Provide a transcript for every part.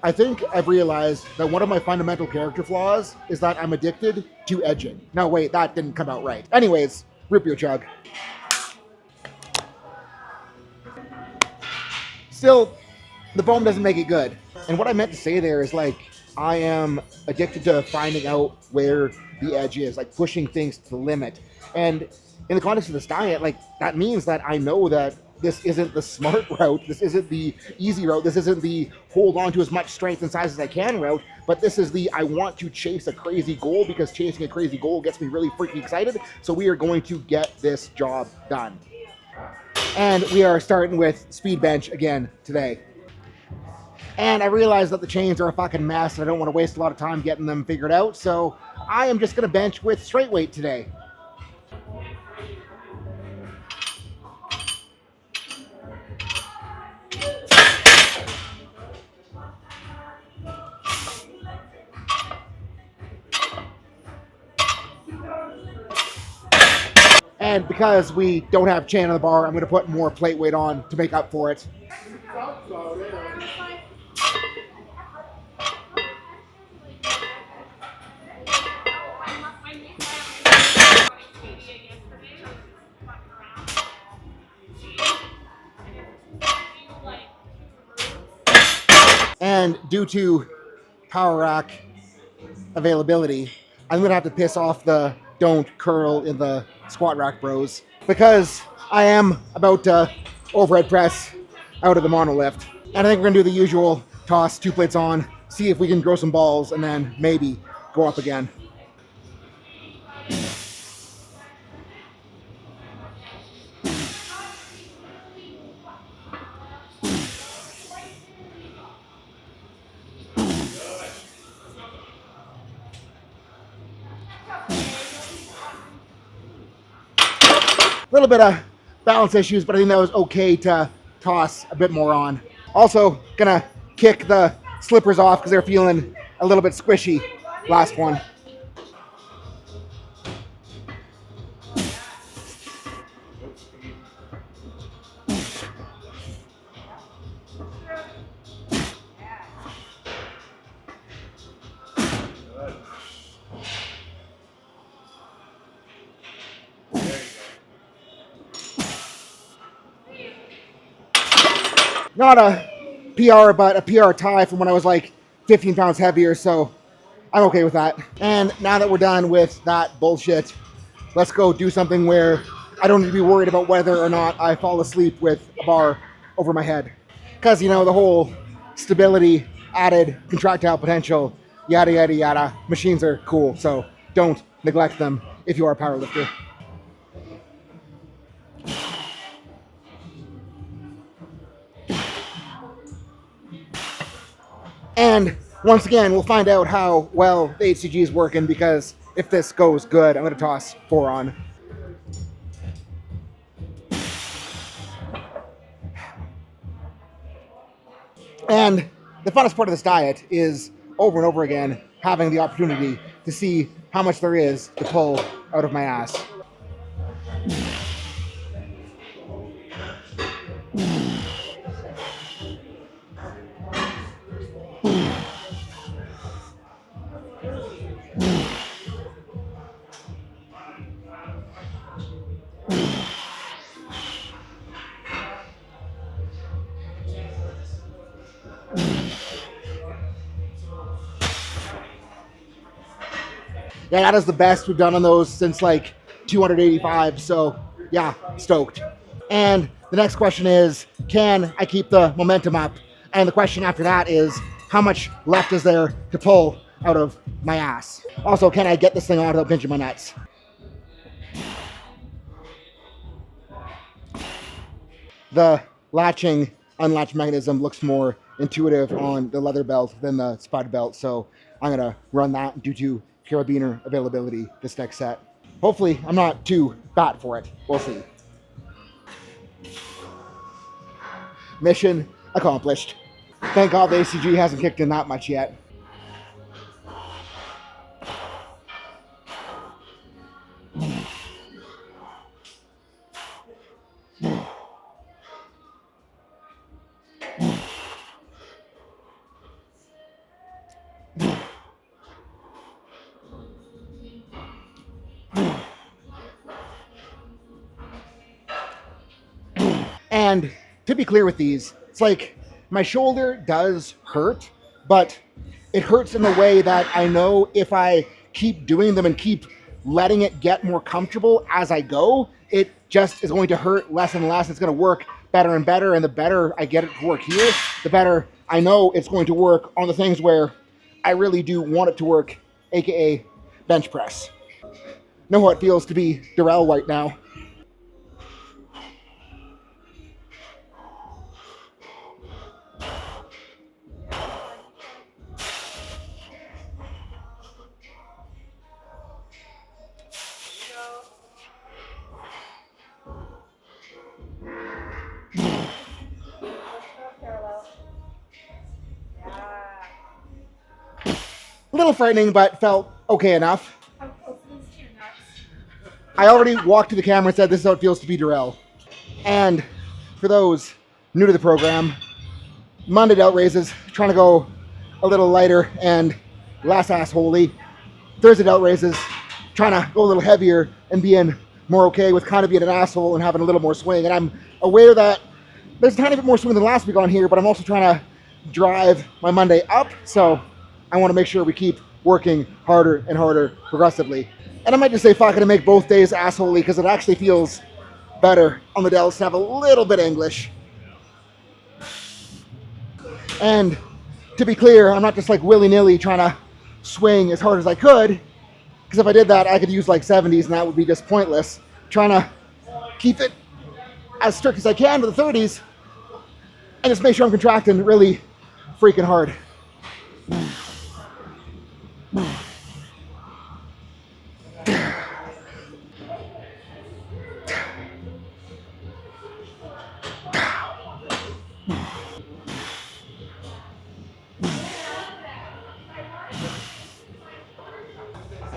I think I've realized that one of my fundamental character flaws is that I'm addicted to edging. No, wait, that didn't come out right. Anyways, root beer chug. Still, the foam doesn't make it good. And what I meant to say there is like, I am addicted to finding out where the edge is, like pushing things to the limit. And in the context of this diet, like that means that I know that this isn't the smart route, this isn't the easy route, this isn't the hold on to as much strength and size as I can route, but this is the I want to chase a crazy goal because chasing a crazy goal gets me really freaking excited. So we are going to get this job done. And we are starting with speed bench again today. And I realize that the chains are a fucking mess and I don't want to waste a lot of time getting them figured out, so I am just going to bench with straight weight today. And because we don't have chain on the bar, I'm going to put more plate weight on to make up for it. And due to power rack availability, I'm going to have to piss off the don't curl in the squat rack bros because I am about to overhead press out of the monolift. And I think we're going to do the usual toss 2 plates on, see if we can grow some balls, and then maybe go up again. A little bit of balance issues, but I think that was okay to toss a bit more on. Also, gonna kick the slippers off because they're feeling a little bit squishy last one. Not a PR, but a PR tie from when I was like 15 pounds heavier, so I'm okay with that. And now that we're done with that bullshit, let's go do something where I don't need to be worried about whether or not I fall asleep with a bar over my head. Because, you know, the whole stability, added contractile potential, yada, yada, yada. Machines are cool, so don't neglect them if you are a powerlifter. And once again, we'll find out how well the HCG is working because if this goes good, I'm going to toss 4 on. And the funnest part of this diet is over and over again having the opportunity to see how much there is to pull out of my ass. Yeah, that is the best we've done on those since like 285, so yeah, stoked. And the next question is, can I keep the momentum up? And the question after that is, how much left is there to pull out of my ass? Also, can I get this thing on without pinching my nuts? The latching, unlatch mechanism looks more intuitive on the leather belt than the spider belt, so I'm gonna run that due to carabiner availability this next set. Hopefully, I'm not too fat for it. We'll see. Mission accomplished. Thank God the ACG hasn't kicked in that much yet. And to be clear with these, it's like my shoulder does hurt, but it hurts in the way that I know if I keep doing them and keep letting it get more comfortable as I go, it just is going to hurt less and less. It's going to work better and better. And the better I get it to work here, the better I know it's going to work on the things where I really do want it to work, aka bench press. Know how it feels to be Darrell right now. A little frightening, but felt okay enough. I already walked to the camera and said this is how it feels to be Darrell. And for those new to the program, Monday delt raises, trying to go a little lighter and less assholey. Thursday delt raises, trying to go a little heavier and being more okay with kind of being an asshole and having a little more swing. And I'm aware that there's a tiny bit more swing than last week on here, but I'm also trying to drive my Monday up. So I want to make sure we keep working harder and harder progressively. And I might just say fuck it and make both days assholey because it actually feels better on the delts to have a little bit of English. And to be clear, I'm not just like willy-nilly trying to swing as hard as I could, because if I did that, I could use like 70s and that would be just pointless. Trying to keep it as strict as I can to the 30s and just make sure I'm contracting really freaking hard.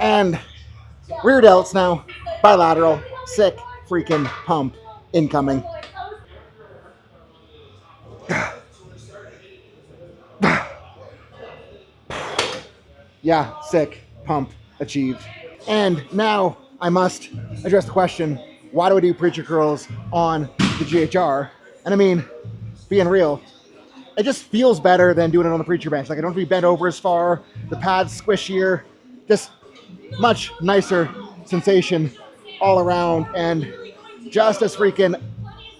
And rear delts now, bilateral, sick freaking pump incoming. Yeah, sick pump achieved. And now I must address the question, why do I do preacher curls on the GHR? And I mean, being real, it just feels better than doing it on the preacher bench. Like I don't have to be bent over as far, the pad's squishier, just much nicer sensation all around and just as freaking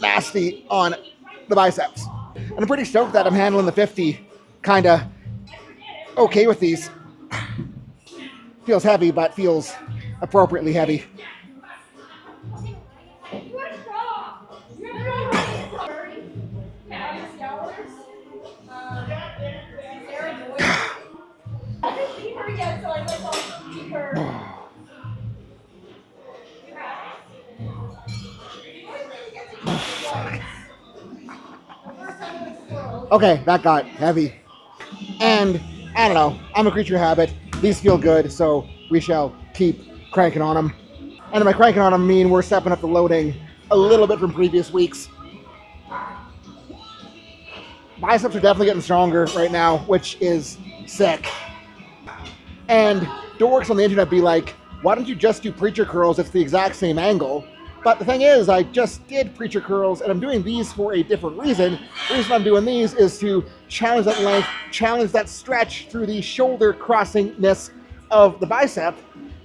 nasty on the biceps. And I'm pretty stoked that I'm handling the 50 kind of okay with these. Feels heavy, but feels appropriately heavy. Okay, that got heavy. And I don't know, I'm a creature of habit. These feel good, so we shall keep cranking on them. And by cranking on them, I mean we're stepping up the loading a little bit from previous weeks. Biceps are definitely getting stronger right now, which is sick. And dorks on the internet be like, why don't you just do preacher curls? It's the exact same angle. But the thing is, I just did preacher curls, and I'm doing these for a different reason. The reason I'm doing these is to challenge that length, challenge that stretch through the shoulder crossingness of the bicep,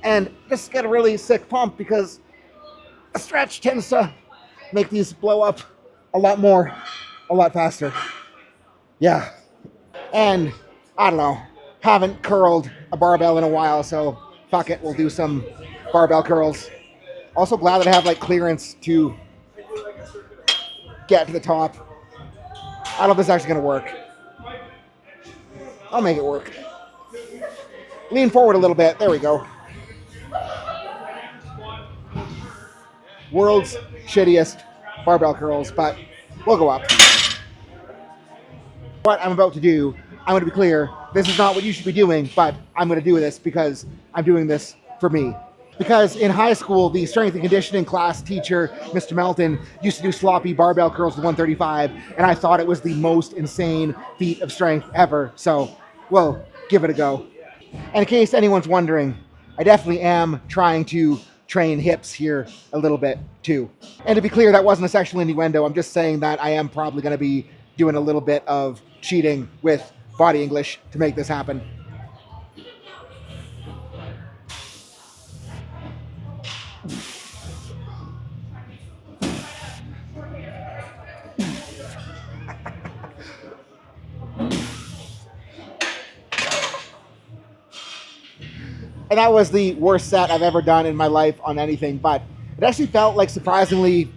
and just get a really sick pump because a stretch tends to make these blow up a lot more, a lot faster. Yeah. And I don't know, haven't curled a barbell in a while, so fuck it, we'll do some barbell curls. Also glad that I have like clearance to get to the top. I don't know if this is actually gonna work. I'll make it work. Lean forward a little bit, there we go. World's shittiest barbell curls, but we'll go up. What I'm about to do, I'm gonna be clear, this is not what you should be doing, but I'm gonna do this because I'm doing this for me. Because in high school, the strength and conditioning class teacher, Mr. Melton, used to do sloppy barbell curls with 135, and I thought it was the most insane feat of strength ever. So, well, give it a go. And in case anyone's wondering, I definitely am trying to train hips here a little bit too. And to be clear, that wasn't a sexual innuendo. I'm just saying that I am probably going to be doing a little bit of cheating with body English to make this happen. And that was the worst set I've ever done in my life on anything, but it actually felt like surprisingly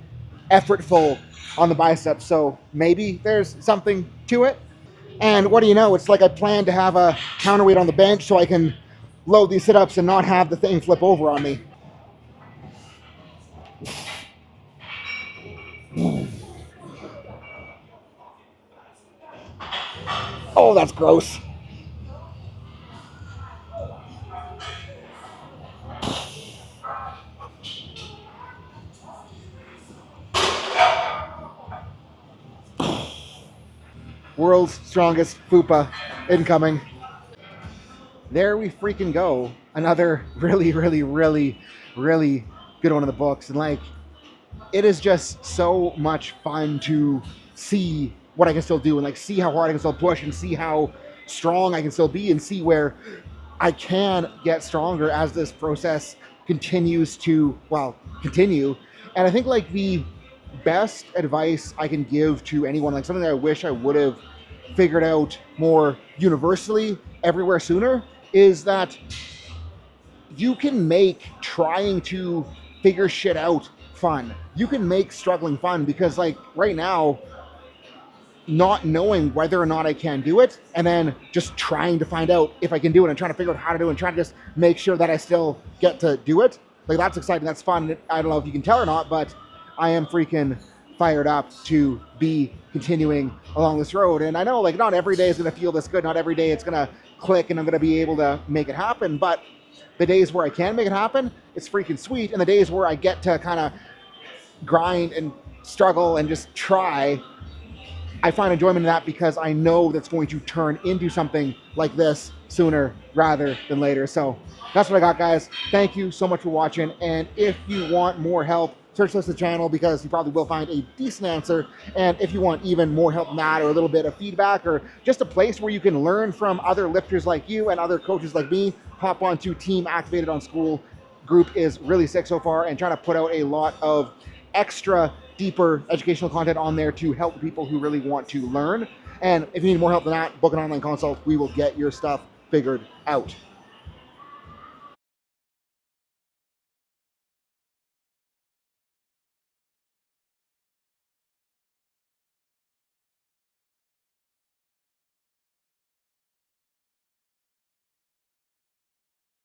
effortful on the biceps, so maybe there's something to it. And what do you know, it's like I plan to have a counterweight on the bench so I can load these sit-ups and not have the thing flip over on me. Oh, that's gross. World's strongest fupa incoming. There we freaking go. Another really, really, really, really good one in the books. And like, it is just so much fun to see what I can still do and like see how hard I can still push and see how strong I can still be and see where I can get stronger as this process continues to, well, continue. And I think like the best advice I can give to anyone, like something that I wish I would have figured out more universally everywhere sooner, is that you can make trying to figure shit out fun. You can make struggling fun, because like right now, not knowing whether or not I can do it and then just trying to find out if I can do it and trying to figure out how to do it and trying to just make sure that I still get to do it, like that's exciting, that's fun. I don't know if you can tell or not, but I am freaking fired up to be continuing along this road. And I know like not every day is going to feel this good, not every day it's going to click and I'm going to be able to make it happen, but the days where I can make it happen, it's freaking sweet. And the days where I get to kind of grind and struggle and just try, I find enjoyment in that, because I know that's going to turn into something like this sooner rather than later. So that's what I got, guys. Thank you so much for watching. And if you want more help, search this the channel, because you probably will find a decent answer. And if you want even more help than that, or a little bit of feedback, or just a place where you can learn from other lifters like you and other coaches like me, hop onto Team Activated on School. Group is really sick so far, and trying to put out a lot of extra deeper educational content on there to help people who really want to learn. And if you need more help than that, book an online consult. We will get your stuff figured out.